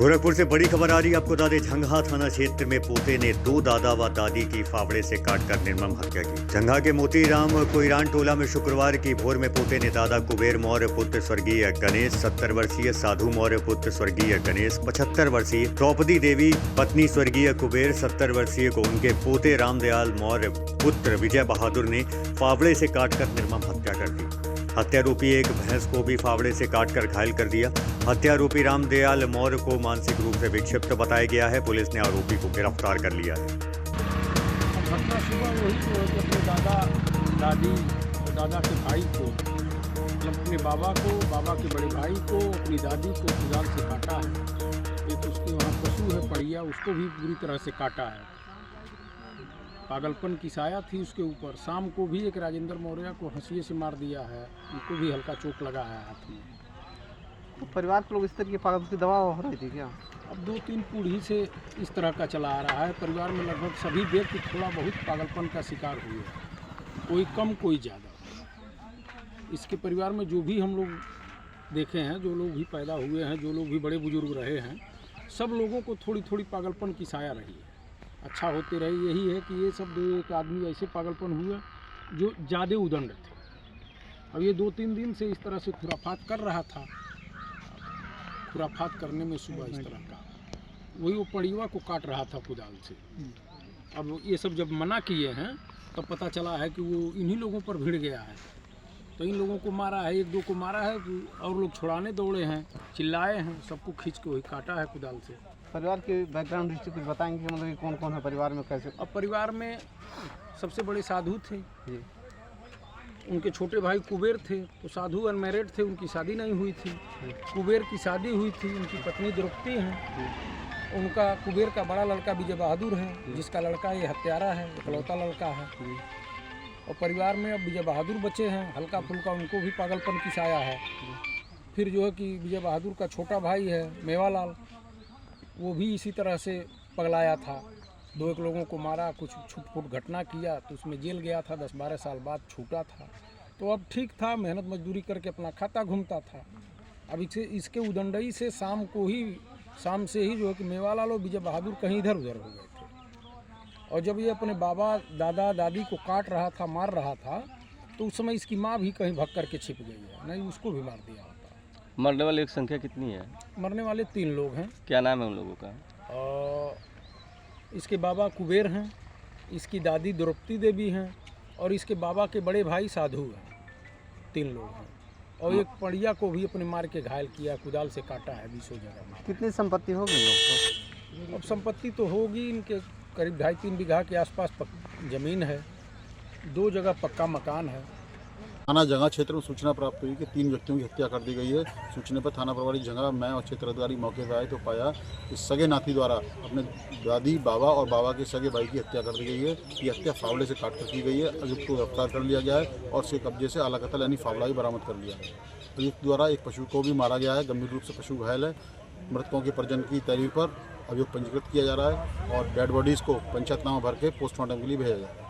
गोरखपुर से बड़ी खबर आ रही है। आपको बता दें, झंगा थाना क्षेत्र में पोते ने 2 दादा व दादी की फावड़े से काटकर निर्मम हत्या की। झंगा के मोतीराम कोईरान टोला में शुक्रवार की भोर में पोते ने दादा कुबेर मौर्य पुत्र स्वर्गीय गणेश, 70 वर्षीय साधु मौर्य पुत्र स्वर्गीय गणेश, 75 वर्षीय द्रौपदी देवी पत्नी स्वर्गीय कुबेर, 70 वर्षीय को उनके पोते रामदयाल मौर्य पुत्र विजय बहादुर ने फावड़े से काटकर निर्मम हत्या कर दी। हत्यारोपी एक भैंस को भी फावड़े से काटकर घायल कर दिया। हत्यारोपी रामदयाल मौर्य को मानसिक रूप से विक्षिप्त बताया गया है। पुलिस ने आरोपी को गिरफ्तार कर लिया है। घटना सुबह वही कि अपने दादा दादी और दादा के भाई को, मतलब अपने बाबा को, बाबा के बड़े भाई को, अपनी दादी को कुदाल से काटा है। एक उसके वहाँ पशु है पड़िया, उसको भी पूरी तरह से काटा है। पागलपन की साया थी उसके ऊपर। शाम को भी एक राजेंद्र मौर्य को हंसिए से मार दिया है, उनको भी हल्का चोट लगा है हाथ में। तो परिवार के लोग इस तरह की पागल की दवा हो रही थी क्या? अब 2-3 पीढ़ी से इस तरह का चला आ रहा है। परिवार में लगभग सभी व्यक्ति थोड़ा बहुत पागलपन का शिकार हुए हैं, कोई कम कोई ज़्यादा। इसके परिवार में जो भी हम लोग देखे हैं, जो लोग भी पैदा हुए हैं, जो लोग भी बड़े बुजुर्ग रहे हैं, सब लोगों को थोड़ी थोड़ी पागलपन की साया रही है। अच्छा होते रहे, यही है कि ये सब 2-1 आदमी ऐसे पागलपन हुए जो ज़्यादा उदंड थे। अब ये 2-3 दिन से इस तरह से खुराफात कर रहा था। खुराफात करने में सुबह इस तरह का वही वो पड़िया को काट रहा था कुदाल से। अब ये सब जब मना किए हैं तब पता चला है कि वो इन्हीं लोगों पर भिड़ गया है, तो इन लोगों को मारा है। 1-2 को मारा है और लोग छुड़ाने दौड़े हैं, चिल्लाए हैं, सबको खींच के वही काटा है कुदाल से। परिवार के बैकग्राउंड हिस्ट्री कुछ बताएंगे, मतलब कि कौन कौन है परिवार में, कैसे? अब परिवार में सबसे बड़े साधु थे जी। उनके छोटे भाई कुबेर थे, तो साधु अनमैरिड थे, उनकी शादी नहीं हुई थी। कुबेर की शादी हुई थी, उनकी पत्नी द्रौपदी हैं। उनका कुबेर का बड़ा लड़का विजय बहादुर है, जिसका लड़का ये हत्यारा है, इकलौता लड़का है। और परिवार में अब विजय बहादुर बचे हैं, हल्का फुल्का उनको भी पागलपन की साया है। फिर जो है कि विजय बहादुर का छोटा भाई है मेवालाल, वो भी इसी तरह से पगलाया था। 2-1 लोगों को मारा, कुछ छूट-फूट घटना किया, तो उसमें जेल गया था। 10-12 साल बाद छूटा था, तो अब ठीक था, मेहनत मजदूरी करके अपना खाता घूमता था। अब इसके उदंडई से शाम से ही जो है कि मेवालाल और विजय बहादुर कहीं इधर उधर हो गए थे। और जब ये अपने बाबा दादा दादी को काट रहा था, मार रहा था, तो उस समय इसकी माँ भी कहीं भग करके छिप गई है, नहीं उसको भी मार दिया होता। मरने वाले की संख्या कितनी है? मरने वाले 3 लोग हैं। क्या नाम है उन लोगों का? इसके बाबा कुबेर हैं, इसकी दादी द्रौपदी देवी हैं, और इसके बाबा के बड़े भाई साधु हैं। 3 लोग हैं। और एक पड़िया को भी अपने मार के घायल किया, कुदाल से काटा है 20 जगह में। कितनी संपत्ति होगी लोग को? अब संपत्ति तो होगी इनके करीब 2.5-3 बीघा के आसपास ज़मीन है, 2 जगह पक्का मकान है। थाना झंगा क्षेत्र में सूचना प्राप्त हुई कि 3 व्यक्तियों की हत्या कर दी गई है। सूचना पर थाना प्रभारी झंगा, मैं और क्षेत्र अधिकारी मौके पर आए तो पाया कि सगे नाती द्वारा अपने दादी, बाबा और बाबा के सगे भाई की हत्या कर दी गई है। ये हत्या फावड़े से काट कर की गई है। अभियुक्त को गिरफ्तार कर लिया गया है और उसके कब्जे से आला कत्ल यानी फावड़ा भी बरामद कर लिया है। अभियुक्त द्वारा एक पशु को भी मारा गया है, गंभीर रूप से पशु घायल है। मृतकों के परिजन की तहरीर पर अभियोग पंजीकृत किया जा रहा है और डेड बॉडीज़ को पंचायतनामा भर के पोस्टमार्टम के लिए भेजा जाए।